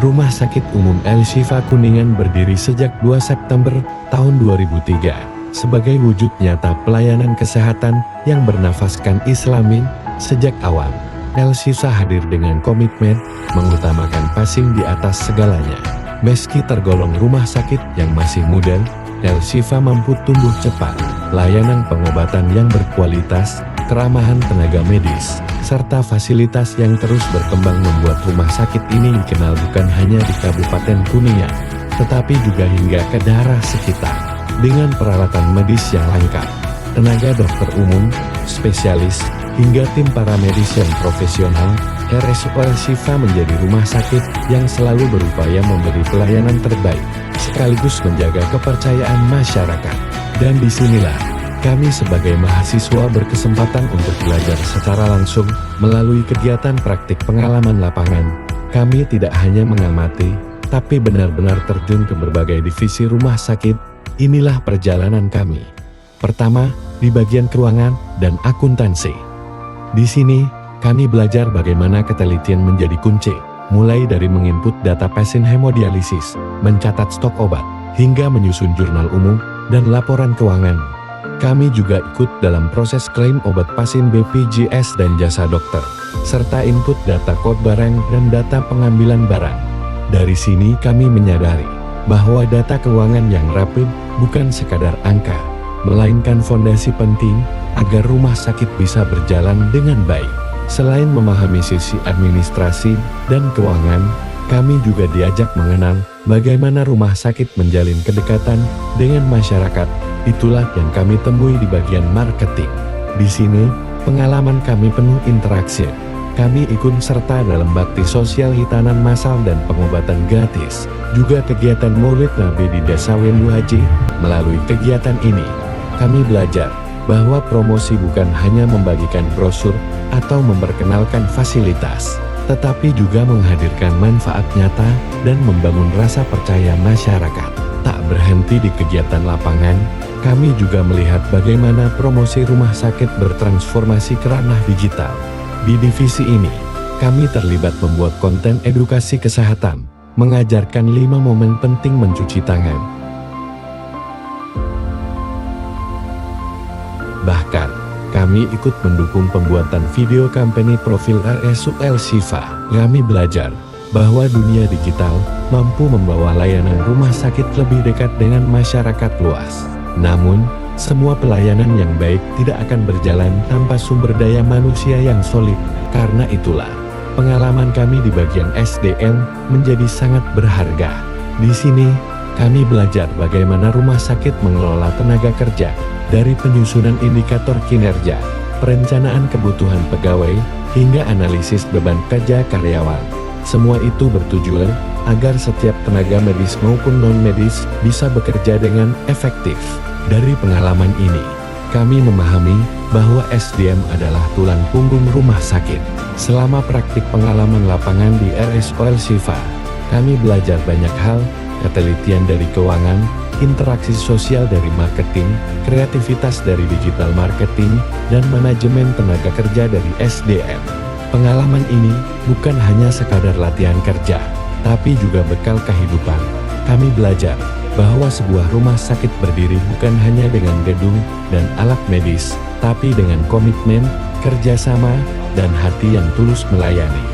Rumah Sakit Umum El Shifa Kuningan berdiri sejak 2 September tahun 2003 sebagai wujud nyata pelayanan kesehatan yang bernafaskan Islamin. Sejak awal, El Shifa hadir dengan komitmen mengutamakan pasien di atas segalanya. Meski tergolong rumah sakit yang masih muda, El Shifa mampu tumbuh cepat. Layanan pengobatan yang berkualitas, keramahan tenaga medis, serta fasilitas yang terus berkembang membuat rumah sakit ini dikenal bukan hanya di Kabupaten Kuningan, tetapi juga hingga ke daerah sekitar. Dengan peralatan medis yang lengkap, tenaga dokter umum, spesialis, hingga tim paramedis yang profesional, RSUD El Shifa menjadi rumah sakit yang selalu berupaya memberi pelayanan terbaik, sekaligus menjaga kepercayaan masyarakat. Dan disinilah, kami sebagai mahasiswa berkesempatan untuk belajar secara langsung melalui kegiatan praktik pengalaman lapangan. Kami tidak hanya mengamati, tapi benar-benar terjun ke berbagai divisi rumah sakit. Inilah perjalanan kami. Pertama, di bagian keuangan dan akuntansi. Di sini, kami belajar bagaimana ketelitian menjadi kunci, mulai dari menginput data pasien hemodialisis, mencatat stok obat, hingga menyusun jurnal umum dan laporan keuangan. Kami juga ikut dalam proses klaim obat pasien BPJS dan jasa dokter, serta input data kode barang dan data pengambilan barang. Dari sini kami menyadari bahwa data keuangan yang rapi bukan sekadar angka, melainkan fondasi penting agar rumah sakit bisa berjalan dengan baik. Selain memahami sisi administrasi dan keuangan, kami juga diajak mengenal bagaimana rumah sakit menjalin kedekatan dengan masyarakat. Itulah yang kami temui di bagian marketing. Di sini, pengalaman kami penuh interaksi. Kami ikut serta dalam bakti sosial hitanan massal dan pengobatan gratis. Juga kegiatan Maulid Nabi di Desa Wendu Haji. Melalui kegiatan ini, kami belajar bahwa promosi bukan hanya membagikan brosur atau memperkenalkan fasilitas, tetapi juga menghadirkan manfaat nyata dan membangun rasa percaya masyarakat. Tak berhenti di kegiatan lapangan, kami juga melihat bagaimana promosi rumah sakit bertransformasi ke ranah digital. Di divisi ini, kami terlibat membuat konten edukasi kesehatan, mengajarkan 5 momen penting mencuci tangan. Bahkan, kami ikut mendukung pembuatan video kampanye profil RSUD El Shifa. Kami belajar bahwa dunia digital mampu membawa layanan rumah sakit lebih dekat dengan masyarakat luas. Namun, semua pelayanan yang baik tidak akan berjalan tanpa sumber daya manusia yang solid. Karena itulah, pengalaman kami di bagian SDM menjadi sangat berharga. Di sini, kami belajar bagaimana rumah sakit mengelola tenaga kerja, dari penyusunan indikator kinerja, perencanaan kebutuhan pegawai, hingga analisis beban kerja karyawan. Semua itu bertujuan agar setiap tenaga medis maupun non-medis bisa bekerja dengan efektif. Dari pengalaman ini, kami memahami bahwa SDM adalah tulang punggung rumah sakit. Selama praktik pengalaman lapangan di RSUD El Shifa, kami belajar banyak hal, ketelitian dari keuangan, interaksi sosial dari marketing, kreativitas dari digital marketing, dan manajemen tenaga kerja dari SDM. Pengalaman ini bukan hanya sekadar latihan kerja, tapi juga bekal kehidupan. Kami belajar bahwa sebuah rumah sakit berdiri bukan hanya dengan gedung dan alat medis, tapi dengan komitmen, kerjasama, dan hati yang tulus melayani.